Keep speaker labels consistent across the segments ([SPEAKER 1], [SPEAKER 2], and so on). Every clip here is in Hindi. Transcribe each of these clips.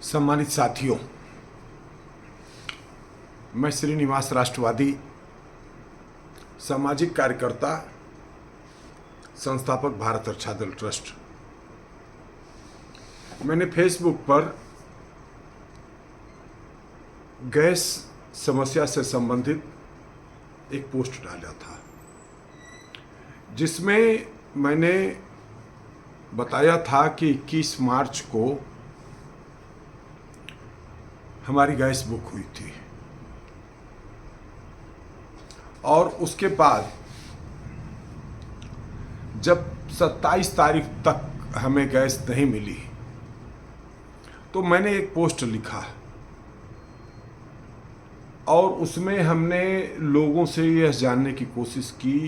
[SPEAKER 1] सम्मानित साथियों, मैं श्रीनिवास राष्ट्रवादी सामाजिक कार्यकर्ता, संस्थापक भारत रक्षा दल ट्रस्ट। मैंने फेसबुक पर गैस समस्या से संबंधित एक पोस्ट डाला था, जिसमें मैंने बताया था कि 21 मार्च को हमारी गैस बुक हुई थी और उसके बाद जब 27 तारीख तक हमें गैस नहीं मिली तो मैंने एक पोस्ट लिखा और उसमें हमने लोगों से यह जानने की कोशिश की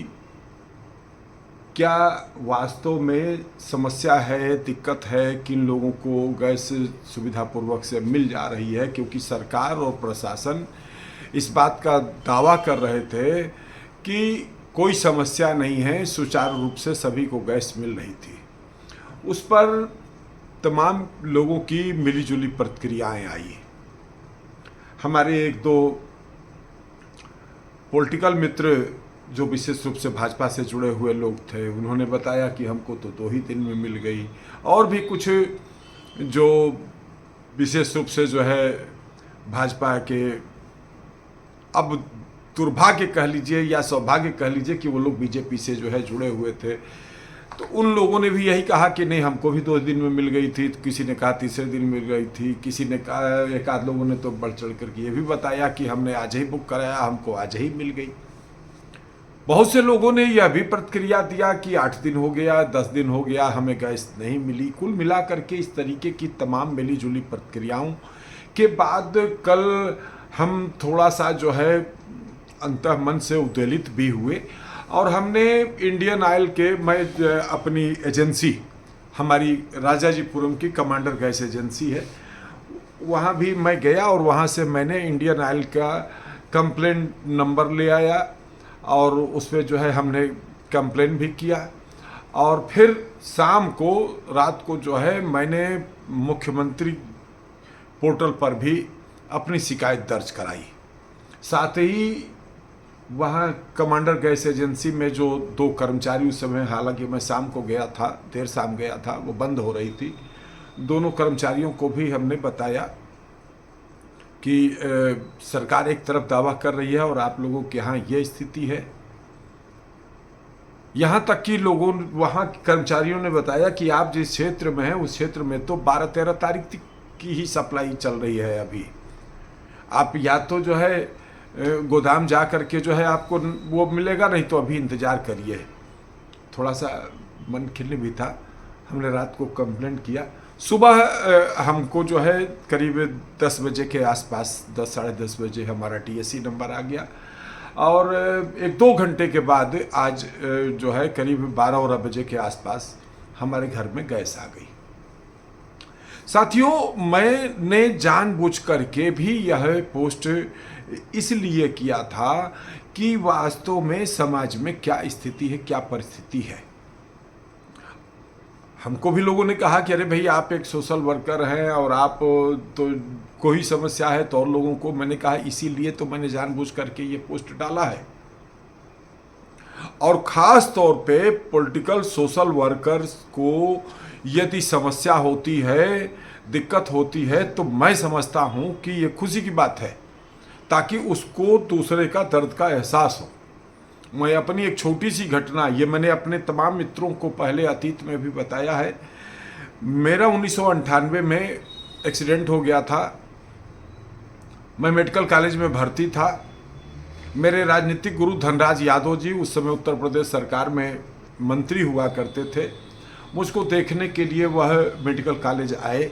[SPEAKER 1] क्या वास्तव में समस्या है, दिक्कत है, किन लोगों को गैस सुविधापूर्वक से मिल जा रही है, क्योंकि सरकार और प्रशासन इस बात का दावा कर रहे थे कि कोई समस्या नहीं है, सुचारू रूप से सभी को गैस मिल रही थी। उस पर तमाम लोगों की मिलीजुली प्रतिक्रियाएं आई। हमारे एक दो पॉलिटिकल मित्र जो विशेष रूप से भाजपा से जुड़े हुए लोग थे, उन्होंने बताया कि हमको तो 2 ही दिन में मिल गई, और भी कुछ जो विशेष रूप से जो है भाजपा के, अब दुर्भाग्य कह लीजिए या सौभाग्य कह लीजिए कि वो लोग बीजेपी से जो है जुड़े हुए थे, तो उन लोगों ने भी यही कहा कि नहीं हमको भी 2 दिन में मिल गई थी। तो किसी ने कहा तीसरे दिन मिल गई थी, किसी ने कहा, एक आध लोगों ने तो बढ़ चढ़ करके ये भी बताया कि हमने आज ही बुक कराया, हमको आज ही मिल गई। बहुत से लोगों ने यह भी प्रतिक्रिया दिया कि 8 दिन हो गया, 10 दिन हो गया, हमें गैस नहीं मिली। कुल मिलाकर के इस तरीके की तमाम मिलीजुली प्रतिक्रियाओं के बाद कल हम थोड़ा सा जो है अंतर्मन से उद्वेलित भी हुए और हमने इंडियन ऑयल के, मैं अपनी एजेंसी, हमारी राजाजीपुरम की कमांडर गैस एजेंसी है, वहाँ भी मैं गया और वहाँ से मैंने इंडियन ऑयल का कंप्लेंट नंबर ले आया और उसमें जो है हमने कंप्लेन भी किया। और फिर शाम को, रात को जो है मैंने मुख्यमंत्री पोर्टल पर भी अपनी शिकायत दर्ज कराई। साथ ही वहाँ कमांडर गैस एजेंसी में जो 2 कर्मचारी, उस समय हालांकि मैं शाम को गया था, देर शाम गया था, वो बंद हो रही थी, दोनों कर्मचारियों को भी हमने बताया कि सरकार एक तरफ दावा कर रही है और आप लोगों के यहाँ ये स्थिति है। यहाँ तक कि लोगों, वहाँ कर्मचारियों ने बताया कि आप जिस क्षेत्र में हैं उस क्षेत्र में तो 12-13 तारीख की ही सप्लाई चल रही है अभी। आप या तो जो है गोदाम जा करके जो है आपको वो मिलेगा, नहीं तो अभी इंतज़ार करिए। थोड़ा सा मन खिलने भी था, हमने रात को कंप्लेंट किया। सुबह हमको जो है करीब 10 बजे के आसपास, 10 साढ़े 10 बजे हमारा TSC नंबर आ गया और 1-2 घंटे के बाद आज जो है करीब 12 बजे के आसपास हमारे घर में गैस आ गई। साथियों, मैंने जानबूझ करके भी यह पोस्ट इसलिए किया था कि वास्तव में समाज में क्या स्थिति है, क्या परिस्थिति है। हमको भी लोगों ने कहा कि अरे भाई आप एक सोशल वर्कर हैं और आप तो कोई समस्या है तो और लोगों को, मैंने कहा इसीलिए तो मैंने जानबूझ करके ये पोस्ट डाला है। और ख़ास तौर पे पॉलिटिकल सोशल वर्कर्स को यदि समस्या होती है, दिक्कत होती है, तो मैं समझता हूँ कि ये खुशी की बात है, ताकि उसको दूसरे का दर्द का एहसास हो। मैं अपनी एक छोटी सी घटना, ये मैंने अपने तमाम मित्रों को पहले अतीत में भी बताया है। मेरा 1998 में एक्सीडेंट हो गया था, मैं मेडिकल कॉलेज में भर्ती था। मेरे राजनीतिक गुरु धनराज यादव जी उस समय उत्तर प्रदेश सरकार में मंत्री हुआ करते थे, मुझको देखने के लिए वह मेडिकल कॉलेज आए।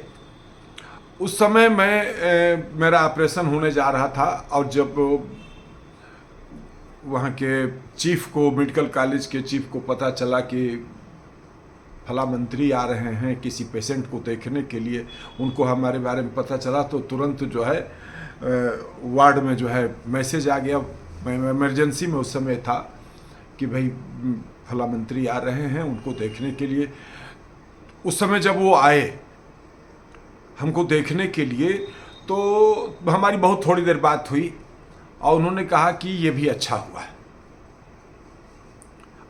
[SPEAKER 1] उस समय मेरा ऑपरेशन होने जा रहा था और जब वहाँ के चीफ को, मेडिकल कॉलेज के चीफ को पता चला कि फला मंत्री आ रहे हैं किसी पेशेंट को देखने के लिए, उनको हमारे बारे में पता चला तो तुरंत जो है वार्ड में जो है मैसेज आ गया। मैं इमरजेंसी में उस समय था कि भाई फला मंत्री आ रहे हैं उनको देखने के लिए। उस समय जब वो आए, हमको देखने के लिए। तो हमारी बहुत थोड़ी देर बात हुई और उन्होंने कहा कि ये भी अच्छा हुआ।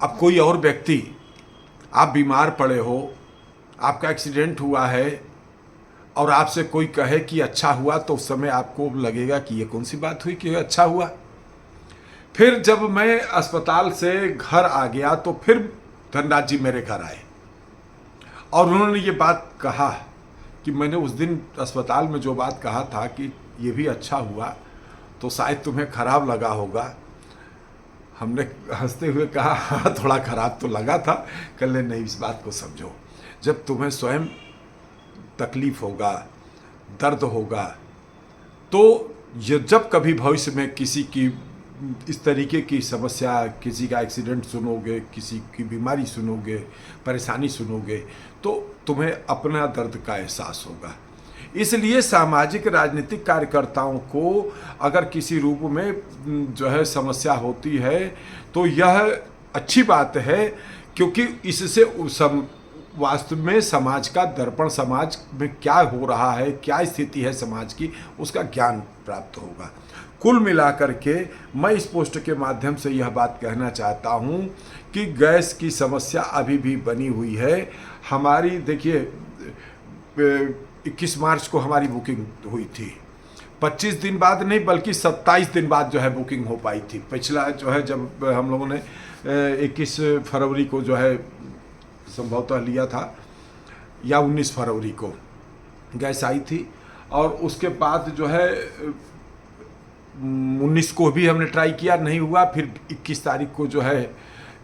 [SPEAKER 1] अब कोई और व्यक्ति, आप बीमार पड़े हो, आपका एक्सीडेंट हुआ है और आपसे कोई कहे कि अच्छा हुआ, तो उस समय आपको लगेगा कि ये कौन सी बात हुई कि अच्छा हुआ। फिर जब मैं अस्पताल से घर आ गया तो फिर धनराज जी मेरे घर आए और उन्होंने ये बात कहा कि मैंने उस दिन अस्पताल में जो बात कहा था कि ये भी अच्छा हुआ, तो शायद तुम्हें खराब लगा होगा। हमने हंसते हुए कहा हाँ थोड़ा खराब तो लगा था। कल नहीं, इस बात को समझो, जब तुम्हें स्वयं तकलीफ होगा, दर्द होगा, तो ये जब कभी भविष्य में किसी की इस तरीके की समस्या, किसी का एक्सीडेंट सुनोगे, किसी की बीमारी सुनोगे, परेशानी सुनोगे, तो तुम्हें अपना दर्द का एहसास होगा। इसलिए सामाजिक राजनीतिक कार्यकर्ताओं को अगर किसी रूप में जो है समस्या होती है तो यह अच्छी बात है, क्योंकि इससे वास्तव में समाज का दर्पण, समाज में क्या हो रहा है, क्या स्थिति है समाज की, उसका ज्ञान प्राप्त होगा। कुल मिलाकर के मैं इस पोस्ट के माध्यम से यह बात कहना चाहता हूं कि गैस की समस्या अभी भी बनी हुई है। हमारी देखिए 21 मार्च को हमारी बुकिंग हुई थी, 25 दिन बाद नहीं बल्कि 27 दिन बाद जो है बुकिंग हो पाई थी। पिछला जो है जब हम लोगों ने 21 फरवरी को जो है संभवतः लिया था या 19 फरवरी को गैस आई थी, और उसके बाद जो है 19 को भी हमने ट्राई किया, नहीं हुआ। फिर 21 तारीख को जो है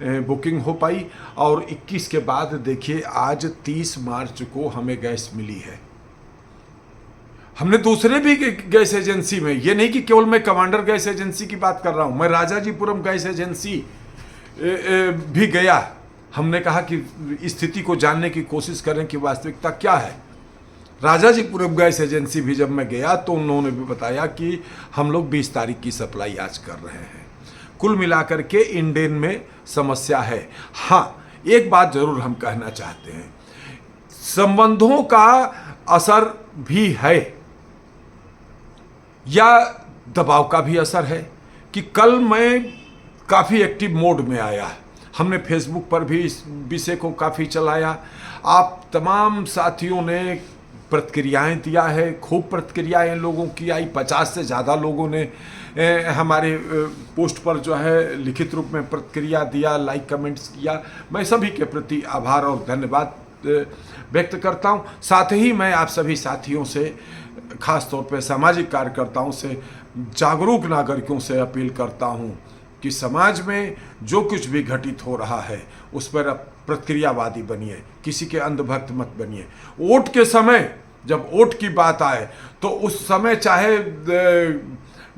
[SPEAKER 1] बुकिंग हो पाई, और 21 के बाद देखिए आज 30 मार्च को हमें गैस मिली है। हमने दूसरे भी गैस एजेंसी में, ये नहीं कि केवल मैं कमांडर गैस एजेंसी की बात कर रहा हूँ, मैं राजाजीपुरम गैस एजेंसी भी गया। हमने कहा कि स्थिति को जानने की कोशिश करें कि वास्तविकता क्या है। राजाजीपुरम गैस एजेंसी भी जब मैं गया तो उन्होंने भी बताया कि हम लोग 20 तारीख की सप्लाई आज कर रहे हैं। कुल मिलाकर के इंडेन में समस्या है। हाँ, एक बात जरूर हम कहना चाहते हैं, संबंधों का असर भी है या दबाव का भी असर है कि कल मैं काफ़ी एक्टिव मोड में आया, हमने फेसबुक पर भी इस विषय को काफ़ी चलाया, आप तमाम साथियों ने प्रतिक्रियाएं दिया है, खूब प्रतिक्रियाएं लोगों की आई, 50 से ज़्यादा लोगों ने हमारे पोस्ट पर जो है लिखित रूप में प्रतिक्रिया दिया, लाइक कमेंट्स किया। मैं सभी के प्रति आभार और धन्यवाद व्यक्त करता हूं। साथ ही मैं आप सभी साथियों से, खास तौर पे सामाजिक कार्यकर्ताओं से, जागरूक नागरिकों से अपील करता हूं कि समाज में जो कुछ भी घटित हो रहा है उस पर प्रतिक्रियावादी बनिए, किसी के अंधभक्त मत बनिए। वोट के समय जब वोट की बात आए तो उस समय चाहे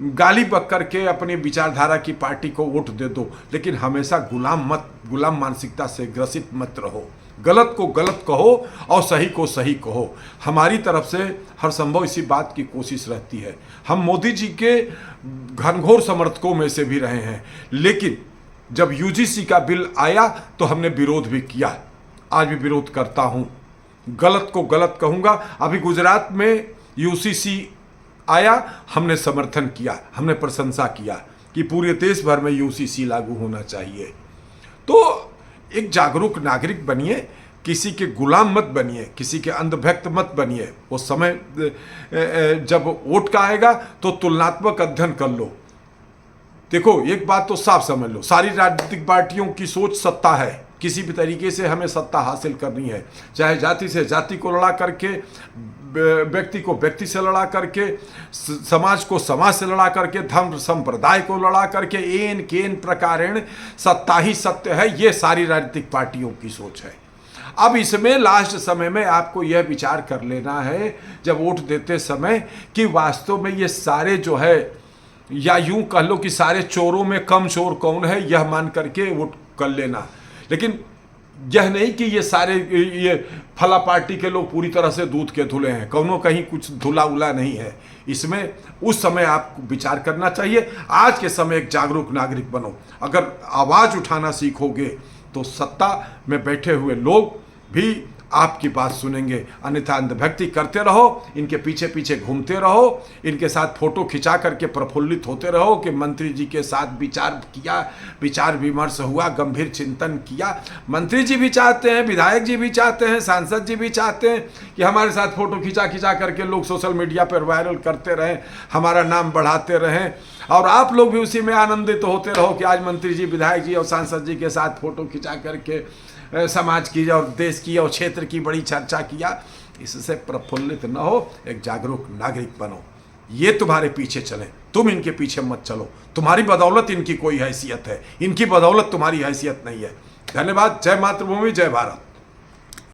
[SPEAKER 1] गाली बक करके अपनी विचारधारा की पार्टी को वोट दे दो, लेकिन हमेशा गुलाम मानसिकता से ग्रसित मत रहो। गलत को गलत कहो और सही को सही कहो। हमारी तरफ से हर संभव इसी बात की कोशिश रहती है। हम मोदी जी के घनघोर समर्थकों में से भी रहे हैं, लेकिन जब यूजीसी का बिल आया तो हमने विरोध भी किया, आज भी विरोध करता हूं। गलत को गलत कहूंगा। अभी गुजरात में यूसीसी आया, हमने समर्थन किया, हमने प्रशंसा किया कि पूरे देश भर में यूसीसी लागू होना चाहिए। तो एक जागरूक नागरिक बनिए, किसी के गुलाम मत बनिए, किसी के अंधभक्त मत बनिए। वो समय जब वोट का आएगा तो तुलनात्मक अध्ययन कर लो। देखो, एक बात तो साफ समझ लो, सारी राजनीतिक पार्टियों की सोच सत्ता है। किसी भी तरीके से हमें सत्ता हासिल करनी है, चाहे जाति से जाति को लड़ा करके, व्यक्ति को व्यक्ति से लड़ा करके, समाज को समाज से लड़ा करके, धर्म संप्रदाय को लड़ा करके, एन केन प्रकारेण सत्ता ही सत्य है। ये सारी राजनीतिक पार्टियों की सोच है। अब इसमें लास्ट समय में आपको यह विचार कर लेना है जब वोट देते समय कि वास्तव में ये सारे जो है, या यूं कह लो कि सारे चोरों में कम चोर कौन है, यह मान करके वोट कर लेना। लेकिन यह नहीं कि ये सारे ये फला पार्टी के लोग पूरी तरह से दूध के धुले हैं, कौनों कहीं कुछ धुला उला नहीं है। इसमें उस समय आपको विचार करना चाहिए। आज के समय एक जागरूक नागरिक बनो। अगर आवाज़ उठाना सीखोगे तो सत्ता में बैठे हुए लोग भी आपकी बात सुनेंगे, अन्यथा अंधभक्ति करते रहो, इनके पीछे पीछे घूमते रहो, इनके साथ फोटो खिंचा करके प्रफुल्लित होते रहो कि मंत्री जी के साथ विचार किया, विचार विमर्श हुआ, गंभीर चिंतन किया। मंत्री जी भी चाहते हैं, विधायक जी भी चाहते हैं, सांसद जी भी चाहते हैं कि हमारे साथ फोटो खिंचा खिंचा करके लोग सोशल मीडिया पर वायरल करते रहें, हमारा नाम बढ़ाते रहें, और आप लोग भी उसी में आनंदित होते रहो कि आज मंत्री जी, विधायक जी और सांसद जी के साथ फोटो खिंचा करके समाज की और देश की और क्षेत्र की बड़ी चर्चा किया। इससे प्रफुल्लित न हो, एक जागरूक नागरिक बनो। ये तुम्हारे पीछे चलें, तुम इनके पीछे मत चलो। तुम्हारी बदौलत इनकी कोई हैसियत है, इनकी बदौलत तुम्हारी हैसियत नहीं है। धन्यवाद। जय मातृभूमि, जय भारत।